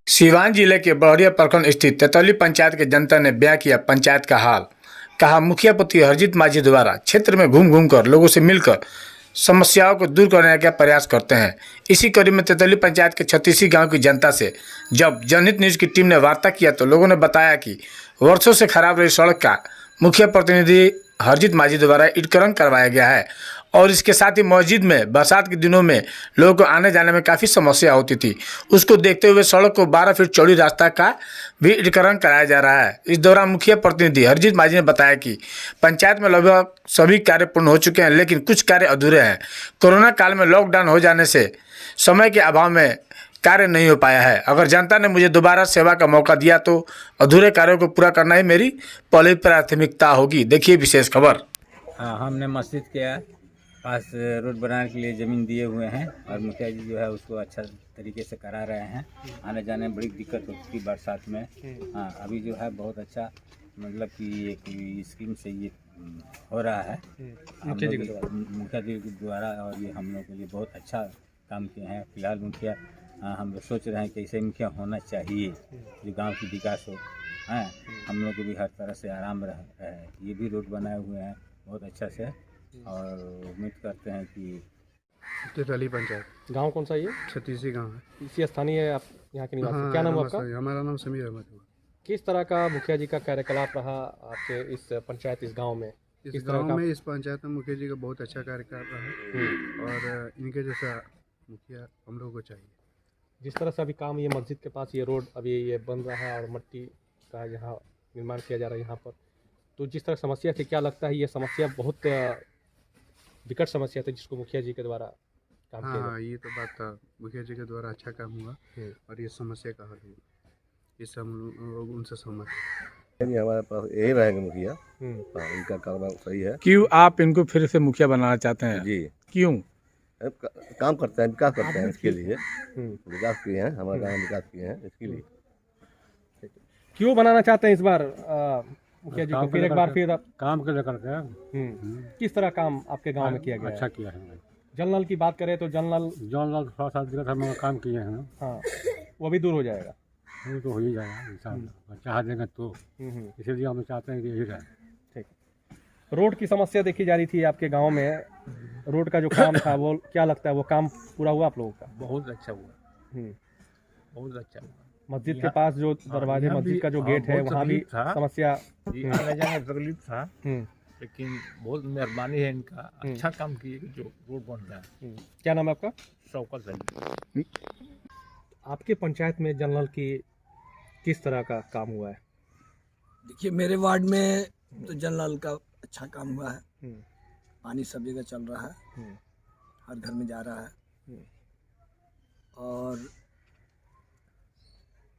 सीवान जिले के बड़ौरिया प्रखंड स्थित तेतौली पंचायत के जनता ने बयां किया पंचायत का हाल। कहा मुखिया पुत्री हरजीत माझी द्वारा क्षेत्र में घूम घूम कर लोगों से मिलकर समस्याओं को दूर करने का प्रयास करते हैं। इसी कड़ी में तेतौली पंचायत के 36 गांव की जनता से जब जनहित न्यूज की टीम ने वार्ता किया तो लोगों ने बताया कि वर्षों से खराब रही सड़क का मुखिया प्रतिनिधि हरजीत माझी द्वारा ईटकरण करवाया गया है और इसके साथ ही मस्जिद में बरसात के दिनों में लोगों को आने जाने में काफ़ी समस्या होती थी। उसको देखते हुए सड़क को 12 फीट चौड़ी रास्ता का भी ईटकरण कराया जा रहा है। इस दौरान मुखिया प्रतिनिधि हरजीत माझी ने बताया कि पंचायत में लगभग सभी कार्य पूर्ण हो चुके हैं, लेकिन कुछ कार्य अधूरे हैं। कोरोना काल में लॉकडाउन हो जाने से समय के अभाव में कार्य नहीं हो पाया है। अगर जनता ने मुझे दोबारा सेवा का मौका दिया तो अधूरे कार्यों को पूरा करना ही मेरी पहली प्राथमिकता होगी। देखिए विशेष खबर। हाँ, हमने मस्जिद के पास रोड बनाने के लिए ज़मीन दिए हुए हैं और मुखिया जी जो है उसको अच्छा तरीके से करा रहे हैं। आने जाने में बड़ी दिक्कत होती थी बरसात में। हाँ, अभी जो है बहुत अच्छा मतलब कि एक स्कीम से ये हो रहा है मुखिया जी के द्वारा, और ये हम लोग के लिए बहुत अच्छा काम किए हैं। फिलहाल मुखिया हम लोग सोच रहे हैं कि ऐसे मुखिया होना चाहिए जो गांव की विकास हो। हाँ, हम लोग को भी हर तरह से आराम रहे। ये भी रोड बनाए हुए हैं बहुत अच्छा से और उम्मीद करते हैं कि तेतौली पंचायत गांव कौन सा ये? 36 गाँव है। इसी स्थानीय है आप यहाँ के निवासी? क्या नाम है आपका? हमारा नाम समीर अहमद हुआ। किस तरह का मुखिया जी का कार्यकलाप रहा आपके इस पंचायत, इस गांव में? इस गांव में, इस पंचायत में मुखिया जी का बहुत अच्छा कार्य कर रहा है और इनके जैसा मुखिया हम लोगों को चाहिए। जिस तरह से अभी काम ये मस्जिद के पास ये रोड अभी ये बन रहा है और मट्टी का यहाँ निर्माण किया जा रहा है यहाँ पर, तो जिस तरह समस्या थी, क्या लगता है ये समस्या बहुत विकट समस्या थी जिसको मुखिया जी के द्वारा काम किया? हाँ, ये तो बात था। मुखिया जी के द्वारा अच्छा काम हुआ और ये समस्या का हल हुआ। इससे हम लोग उनसे सहमत हैं। हमारे पास यही रहेंगे मुखिया। हाँ, इनका कारोबार सही है। क्यों आप इनको फिर से मुखिया बनाना चाहते हैं? जी, क्यों? काम करते हैं, विकास करते हैं, इसके लिए विकास किए हैं, हमारे गाँव में विकास किए हैं, इसके लिए। क्यों बनाना चाहते हैं इस बार मुखिया जी को फिर एक बार फिर आप? काम के लेकर के किस तरह काम आपके गांव में किया गया? अच्छा किया है। जल नल की बात करें तो जल नल थोड़ा सा दिक्कत है मगर काम किए हैं। हाँ, वो भी दूर हो जाएगा। वो तो हो ही जाएगा इंसान चाह देंगे तो, इसीलिए हम चाहते हैं कि यही रहे। ठीक। रोड की समस्या देखी जा रही थी आपके गांव में, रोड का जो काम था वो क्या लगता है वो काम पूरा हुआ आप लोगों का? बहुत अच्छा हुआ, बहुत अच्छा हुआ। मस्जिद के पास जो दरवाजे, मस्जिद का जो गेट है वहाँ भी समस्या, आने जाने तकलीफ था, लेकिन बहुत मेहरबानी है इनका, अच्छा काम किए जो रोड बन रहा है। क्या नाम है आपका? शौकत है। आपके पंचायत में जल नल की किस तरह का काम हुआ है? देखिए, मेरे वार्ड में तो जल नल का अच्छा काम हुआ है। पानी सब जगह चल रहा है, हर घर में जा रहा है।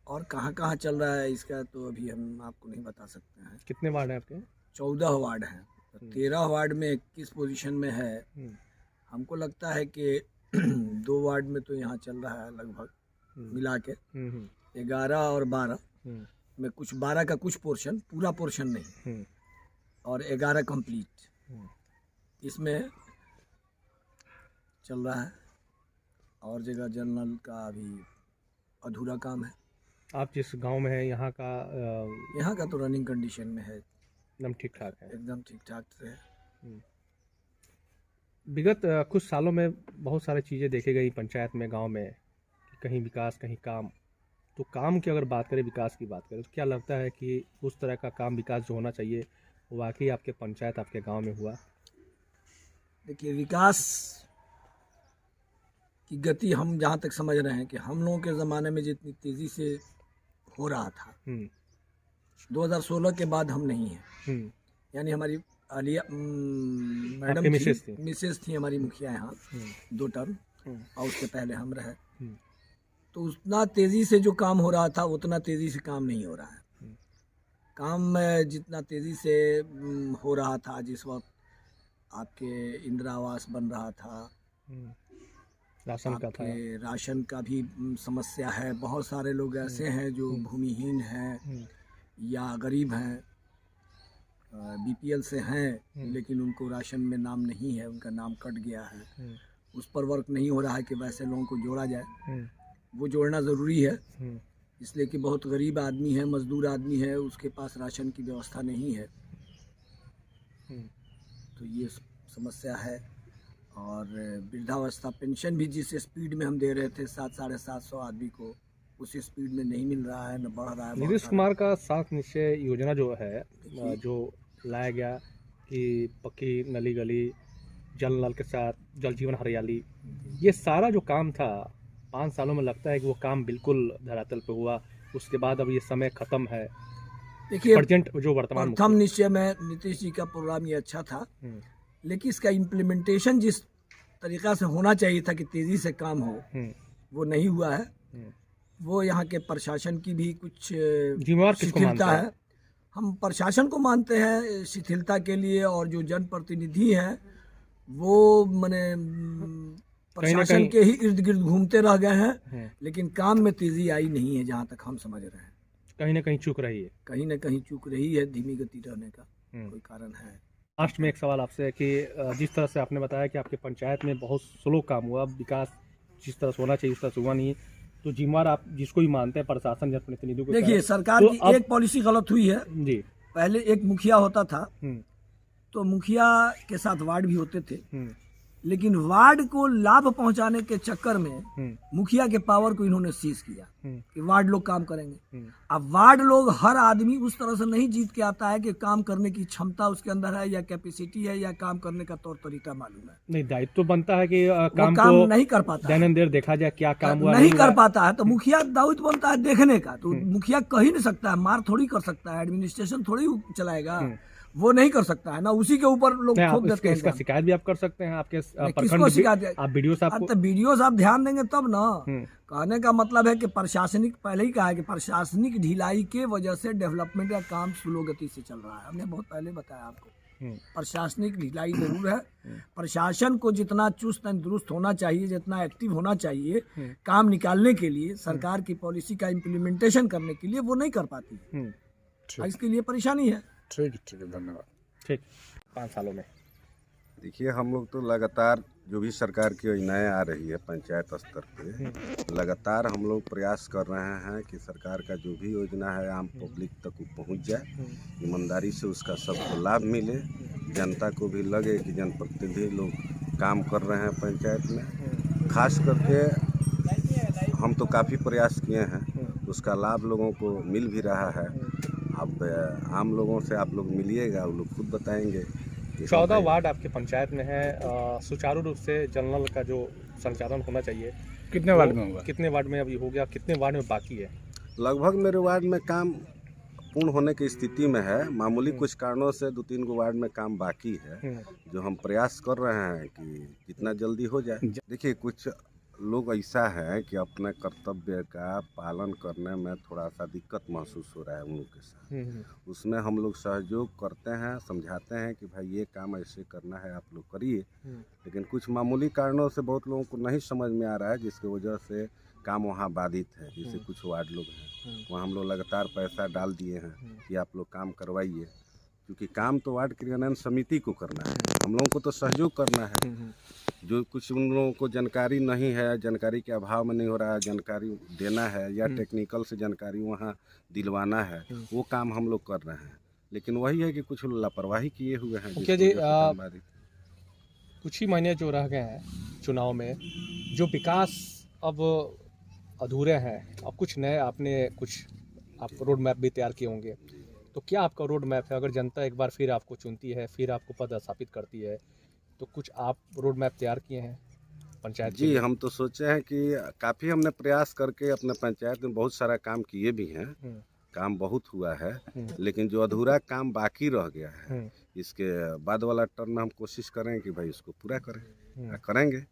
और कहाँ चल रहा है इसका तो अभी हम आपको नहीं बता सकते हैं। कितने वार्ड हैं आपके? 14 वार्ड हैं। 13 वार्ड में 21 पोजीशन में है। हमको लगता है कि 2 वार्ड में तो यहाँ चल रहा है लगभग मिला के 11 और 12 में, कुछ 12 का कुछ पोर्शन, पूरा पोर्शन नहीं, और 11 कंप्लीट इसमें चल रहा है। और जगह जल नल का अभी अधूरा काम है। आप जिस गांव में हैं यहाँ का तो रनिंग कंडीशन में है, एकदम ठीक ठाक है। एकदम ठीक ठाक से है। विगत कुछ सालों में बहुत सारी चीज़ें देखी गई पंचायत में, गांव में, कहीं विकास कहीं काम। तो काम की अगर बात करें, विकास की बात करें, तो क्या लगता है कि उस तरह का काम विकास जो होना चाहिए वो वाकई आपके पंचायत, आपके गांव में हुआ? देखिए, विकास की गति हम जहाँ तक समझ रहे हैं कि हम लोगों के ज़माने में जितनी तेज़ी से हो रहा था 2016 के बाद हम नहीं हैं। यानी हमारी आलिया मैडम मिसेस थी हमारी मुखिया यहाँ 2 टर्म, और उसके पहले हम रहे। तो उतना तेज़ी से जो काम हो रहा था उतना तेज़ी से काम नहीं हो रहा है। काम जितना तेज़ी से हो रहा था, जिस वक्त आपके इंदिरा आवास बन रहा था, राशन का था, राशन का भी समस्या है। बहुत सारे लोग ऐसे हैं जो भूमिहीन हैं या गरीब हैं, बीपीएल से हैं लेकिन उनको राशन में नाम नहीं है, उनका नाम कट गया है, उस पर वर्क नहीं हो रहा है कि वैसे लोगों को जोड़ा जाए। वो जोड़ना ज़रूरी है, इसलिए कि बहुत गरीब आदमी है, मजदूर आदमी है, उसके पास राशन की व्यवस्था नहीं है। तो ये समस्या है। और वृद्धावस्था पेंशन भी जिस स्पीड में हम दे रहे थे 700-750 आदमी को, उस स्पीड में नहीं मिल रहा है, न बढ़ रहा है। नीतीश कुमार का 7 निश्चय योजना जो है, जो लाया गया कि पक्की नली गली, जल नल के साथ जल जीवन हरियाली, ये सारा जो काम था 5 सालों में लगता है कि वो काम बिल्कुल धरातल पे हुआ। उसके बाद अब ये समय ख़त्म है। देखिए, प्रेजेंट जो वर्तमान प्रथम निश्चय में नीतीश जी का प्रोग्राम ये अच्छा था, लेकिन इसका इम्प्लीमेंटेशन जिस तरीक़ा से होना चाहिए था कि तेज़ी से काम हो, वो नहीं हुआ है। वो यहाँ के प्रशासन की भी कुछ शिथिलता है। हम प्रशासन को मानते हैं शिथिलता के लिए, और जो जनप्रतिनिधि हैं वो माने प्रशासन के ही इर्द गिर्द घूमते रह गए हैं, लेकिन काम में तेज़ी आई नहीं है जहाँ तक हम समझ रहे हैं। कहीं ना कहीं चूक रही है, कहीं ना कहीं चूक रही है, धीमी गति रहने का कोई कारण है। लास्ट में एक सवाल आपसे है कि जिस तरह से आपने बताया कि आपके पंचायत में बहुत स्लो काम हुआ, विकास जिस तरह से होना चाहिए उस तरह से हुआ नहीं, तो जिम्मेवार आप जिसको भी मानते हैं प्रशासन या प्रतिनिधियों को। देखिए, सरकार तो की एक पॉलिसी गलत हुई है जी। पहले एक मुखिया होता था, तो मुखिया के साथ वार्ड भी होते थे, लेकिन वार्ड को लाभ पहुंचाने के चक्कर में मुखिया के पावर को इन्होंने सीज किया कि वार्ड लोग काम करेंगे। अब वार्ड लोग, हर आदमी उस तरह से नहीं जीत के आता है कि काम करने की क्षमता उसके अंदर है, या कैपेसिटी है, या काम करने का तौर तरीका मालूम है। नहीं, दायित्व तो बनता है कि काम को नहीं कर पाता, दैन एंड देयर देखा जाए क्या काम हुआ, नहीं कर पाता है, तो मुखिया दायित्व बनता है देखने का। तो मुखिया कह ही नहीं सकता है, मार थोड़ी कर सकता है, एडमिनिस्ट्रेशन थोड़ी चलाएगा, वो नहीं कर सकता है ना, उसी के ऊपर लोग ठोक देते हैं। इसका शिकायत भी आप कर सकते हैं, आपके किसको शिकायत? आप वीडियो साहब को, तो वीडियो साहब ध्यान देंगे तब ना। कहने का मतलब है कि प्रशासनिक, पहले ही कहा है कि प्रशासनिक ढिलाई के वजह से डेवलपमेंट का काम स्लो गति से चल रहा है। हमने बहुत पहले बताया आपको, प्रशासनिक ढिलाई जरूर है। प्रशासन को जितना चुस्त एंड दुरुस्त होना चाहिए, जितना एक्टिव होना चाहिए काम निकालने के लिए, सरकार की पॉलिसी का इम्प्लीमेंटेशन करने के लिए, वो नहीं कर पाती। इसके लिए परेशानी है। ठीक है, धन्यवाद। ठीक, 5 सालों में देखिए, हम लोग तो लगातार जो भी सरकार की योजनाएं आ रही है पंचायत स्तर पे, लगातार हम लोग प्रयास कर रहे हैं कि सरकार का जो भी योजना है आम पब्लिक तक पहुंच जाए, ईमानदारी से उसका सबको लाभ मिले, जनता को भी लगे कि जनप्रतिनिधि लोग काम कर रहे हैं पंचायत में। खास करके हम तो काफ़ी प्रयास किए हैं, उसका लाभ लोगों को मिल भी रहा है। अब आम लोगों से आप लोग मिलिएगा, वो लोग खुद बताएंगे। 14 वार्ड आपके पंचायत में है, सुचारू रूप से जल नल का जो संचालन होना चाहिए, कितने वार्ड में होगा? कितने वार्ड में अभी हो गया, कितने वार्ड में बाकी है? लगभग मेरे वार्ड में काम पूर्ण होने की स्थिति में है। मामूली कुछ कारणों से 2-3 गो वार्ड में काम बाकी है, जो हम प्रयास कर रहे हैं कि जितना जल्दी हो जाए। देखिए, कुछ लोग ऐसा है कि अपने कर्तव्य का पालन करने में थोड़ा सा दिक्कत महसूस हो रहा है उन लोग के साथ। उसमें हम लोग सहयोग करते हैं, समझाते हैं कि भाई ये काम ऐसे करना है, आप लोग करिए। लेकिन कुछ मामूली कारणों से बहुत लोगों को नहीं समझ में आ रहा है, जिसकी वजह से काम वहाँ बाधित है। जैसे कुछ वार्ड लोग हैं, वहाँ हम लोग लगातार पैसा डाल दिए हैं कि आप लोग काम करवाइए, क्योंकि काम तो वार्ड क्रियान्वयन समिति को करना है, हम लोगों को तो सहयोग करना है। जो कुछ उन लोगों को जानकारी नहीं है, जानकारी के अभाव में नहीं हो रहा है, जानकारी देना है या टेक्निकल से जानकारी वहाँ दिलवाना है, वो काम हम लोग कर रहे हैं। लेकिन वही है कि कुछ लापरवाही किए हुए हैं। मुखिया जी, कुछ ही महीने जो रह गए हैं चुनाव में, जो विकास अब अधूरे हैं, अब कुछ नए आपने आप रोड मैप भी तैयार किए होंगे, तो क्या आपका रोड मैप है? अगर जनता एक बार फिर आपको चुनती है, फिर आपको पद स्थापित करती है, तो कुछ आप रोड मैप तैयार किए हैं पंचायत? जी, हम तो सोचे हैं कि काफ़ी हमने प्रयास करके अपने पंचायत में बहुत सारा काम किए भी हैं, काम बहुत हुआ है, लेकिन जो अधूरा काम बाकी रह गया है, इसके बाद वाला टर्म में हम कोशिश करें कि भाई इसको पूरा करें, करेंगे।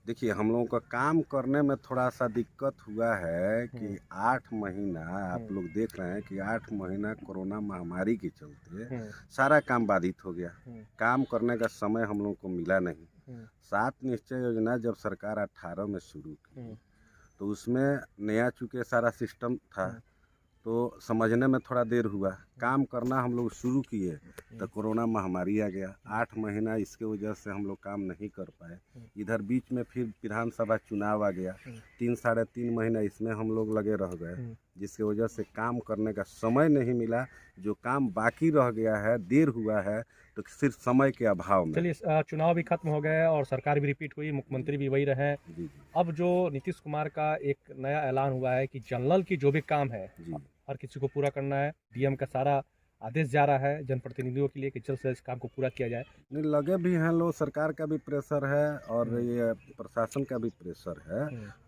देखिए, हम लोगों का काम करने में थोड़ा सा दिक्कत हुआ है कि 8 महीना आप लोग देख रहे हैं कि 8 महीना कोरोना महामारी के चलते सारा काम बाधित हो गया। काम करने का समय हम लोगों को मिला नहीं। 7 निश्चय योजना जब सरकार 18 में शुरू की, तो उसमें नया चूँकि सारा सिस्टम था, तो समझने में थोड़ा देर हुआ। काम करना हम लोग शुरू किए तो कोरोना महामारी आ गया। 8 महीना इसके वजह से हम लोग काम नहीं कर पाए। इधर बीच में फिर विधानसभा चुनाव आ गया। 3 साढ़े 3 महीना इसमें हम लोग लगे रह गए, जिसकी वजह से काम करने का समय नहीं मिला। जो काम बाकी रह गया है, देर हुआ है, तो सिर्फ समय के अभाव में। चलिए, चुनाव भी खत्म हो गए और सरकार भी रिपीट हुई, मुख्यमंत्री भी वही रहे। अब जो नीतीश कुमार का एक नया ऐलान हुआ है कि जनरल की जो भी काम है हर किसी को पूरा करना है। डीएम का सारा आदेश जा रहा है जनप्रतिनिधियों के लिए कि जल्द से जल्द इस काम को पूरा किया जाए। नहीं, लगे भी हैं लोग, सरकार का भी प्रेशर है और ये प्रशासन का भी प्रेशर है।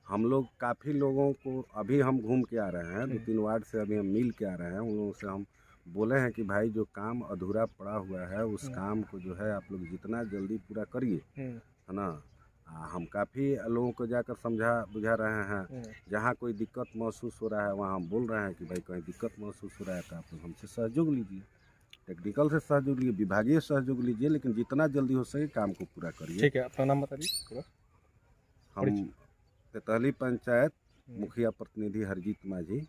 हम लोग काफ़ी लोगों को अभी हम घूम के आ रहे हैं, 2-3 वार्ड से अभी हम मिल के आ रहे हैं। उन लोगों से हम बोले हैं कि भाई जो काम अधूरा पड़ा हुआ है उस काम को जो है आप लोग जितना जल्दी पूरा करिए, है ना। हम काफ़ी लोगों को जाकर समझा बुझा रहे हैं। जहाँ कोई दिक्कत महसूस हो रहा है वहाँ हम बोल रहे हैं कि भाई कहीं दिक्कत महसूस हो रहा है तो आप लोग हमसे सहयोग लीजिए, टेक्निकल से सहयोग लीजिए, विभागीय सहयोग लीजिए, लेकिन जितना जल्दी हो सके काम को पूरा करिए। ठीक है, अपना नाम बताइए। हम तेतली पंचायत मुखिया प्रतिनिधि हरजीत माझी।